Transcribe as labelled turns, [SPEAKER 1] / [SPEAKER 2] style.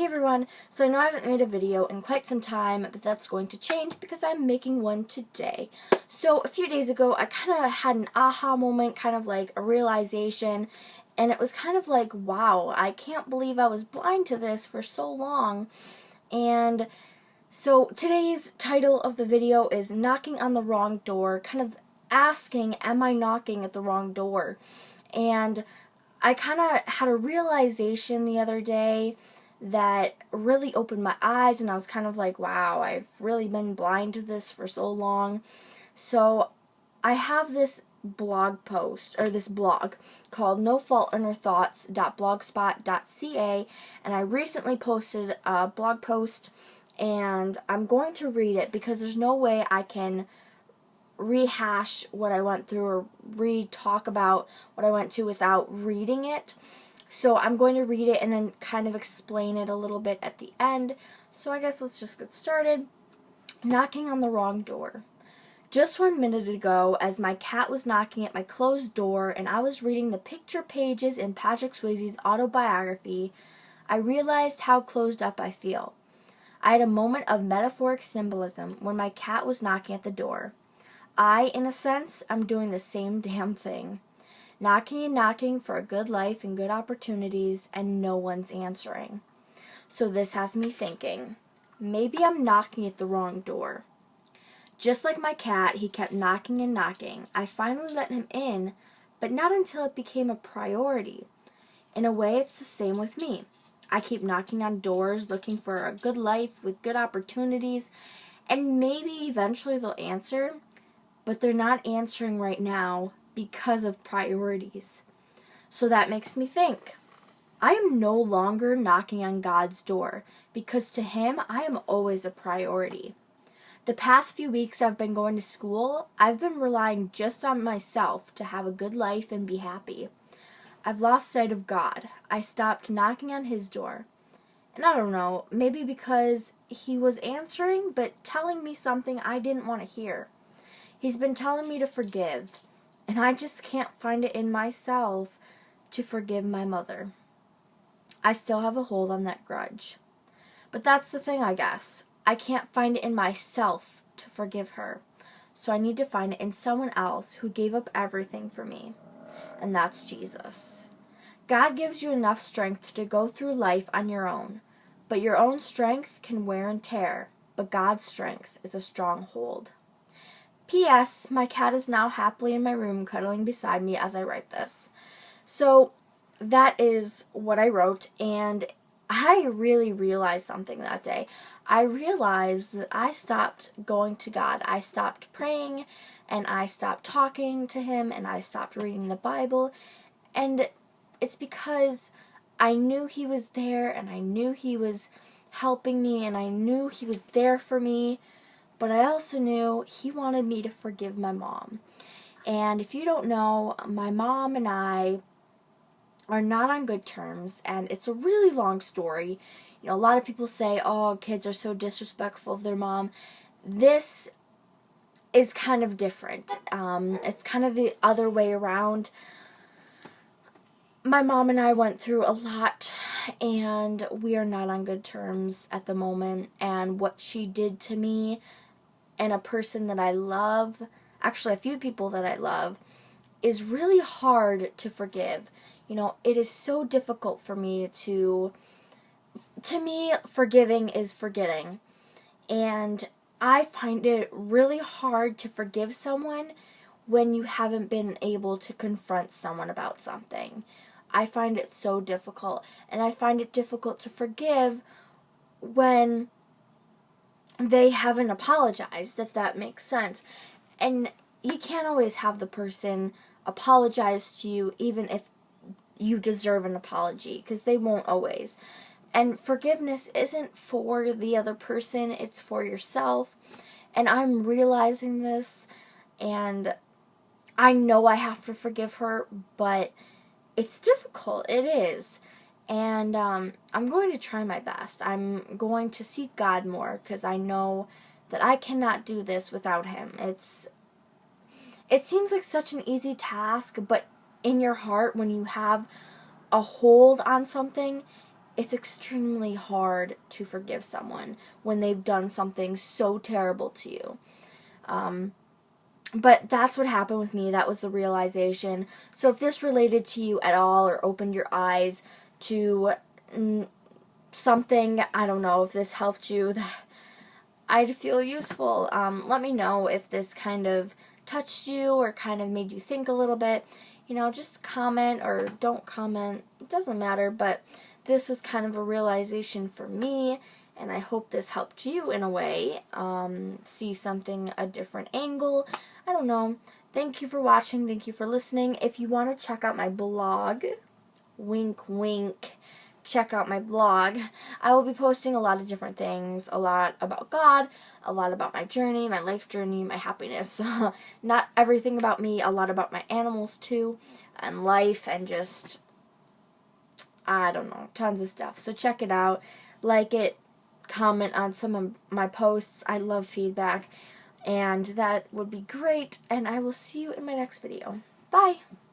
[SPEAKER 1] everyone, so I know I haven't made a video in quite some time, but that's going to change because I'm making one today. So a few days ago, I kind of had an aha moment, kind of like a realization, and it was kind of like, wow, I can't believe I was blind to this for so long. And so today's title of the video is Knocking on the Wrong Door, kind of asking, am I knocking at the wrong door? And I kind of had a realization the other day that really opened my eyes, and I was kind of like, wow, I've really been blind to this for so long. So I have this blog post, or this blog, called nofaultinourthoughts.blogspot.ca, and I recently posted a blog post, and I'm going to read it because there's no way I can rehash what I went through or re-talk about what I went to without reading it. So I'm going to read it and then kind of explain it a little bit at the end. So I guess let's just get started. Knocking on the wrong door. Just 1 minute ago, as my cat was knocking at my closed door and I was reading the picture pages in Patrick Swayze's autobiography, I realized how closed up I feel. I had a moment of metaphoric symbolism when my cat was knocking at the door. I, in a sense, am doing the same damn thing. Knocking and knocking for a good life and good opportunities, and no one's answering. So this has me thinking, maybe I'm knocking at the wrong door. Just like my cat, he kept knocking and knocking. I finally let him in, but not until it became a priority. In a way, it's the same with me. I keep knocking on doors, looking for a good life with good opportunities, and maybe eventually they'll answer, but they're not answering right now because of priorities. So that makes me think, I am no longer knocking on God's door because to Him I am always a priority. The past few weeks I've been going to school, I've been relying just on myself to have a good life and be happy. I've lost sight of God. I stopped knocking on His door. And I don't know, maybe because He was answering but telling me something I didn't want to hear. He's been telling me to forgive, and I just can't find it in myself to forgive my mother. I still have a hold on that grudge. But that's the thing, I guess. I can't find it in myself to forgive her. So I need to find it in someone else who gave up everything for me. And that's Jesus. God gives you enough strength to go through life on your own. But your own strength can wear and tear. But God's strength is a stronghold. P.S. My cat is now happily in my room cuddling beside me as I write this. So that is what I wrote, and I really realized something that day. I realized that I stopped going to God. I stopped praying, and I stopped talking to Him, and I stopped reading the Bible, and it's because I knew He was there, and I knew He was helping me, and I knew He was there for me. But I also knew He wanted me to forgive my mom. And if you don't know, my mom and I are not on good terms, and it's a really long story. You know, a lot of people say, oh, kids are so disrespectful of their mom. This is kind of different. It's kind of the other way around. My mom and I went through a lot, and we are not on good terms at the moment, and what she did to me and a person that I love, actually a few people that I love, is really hard to forgive. You know, it is so difficult for me to me, forgiving is forgetting. And I find it really hard to forgive someone when you haven't been able to confront someone about something. I find it so difficult. And I find it difficult to forgive when they haven't apologized, if that makes sense. And you can't always have the person apologize to you even if you deserve an apology, because they won't always. And forgiveness isn't for the other person, it's for yourself. And I'm realizing this, and I know I have to forgive her, but it's difficult. It is. And I'm going to try my best. I'm going to seek God more because I know that I cannot do this without Him. It seems like such an easy task, but in your heart, when you have a hold on something, it's extremely hard to forgive someone when they've done something so terrible to you. But that's what happened with me. That was the realization. So if this related to you at all or opened your eyes to something, I don't know, if this helped you, I'd feel useful. Let me know if this kind of touched you or kind of made you think a little bit. You know, just comment or don't comment. It doesn't matter, but this was kind of a realization for me, and I hope this helped you in a way. See something a different angle. I don't know. Thank you for watching. Thank you for listening. If you want to check out my blog, wink wink, check out my blog. I will be posting a lot of different things, a lot about God, a lot about my journey, my life journey, my happiness. Not everything about me, a lot about my animals too, and life, and just, I don't know, tons of stuff. So check it out, like it, comment on some of my posts. I love feedback, and that would be great, and I will see you in my next video. Bye!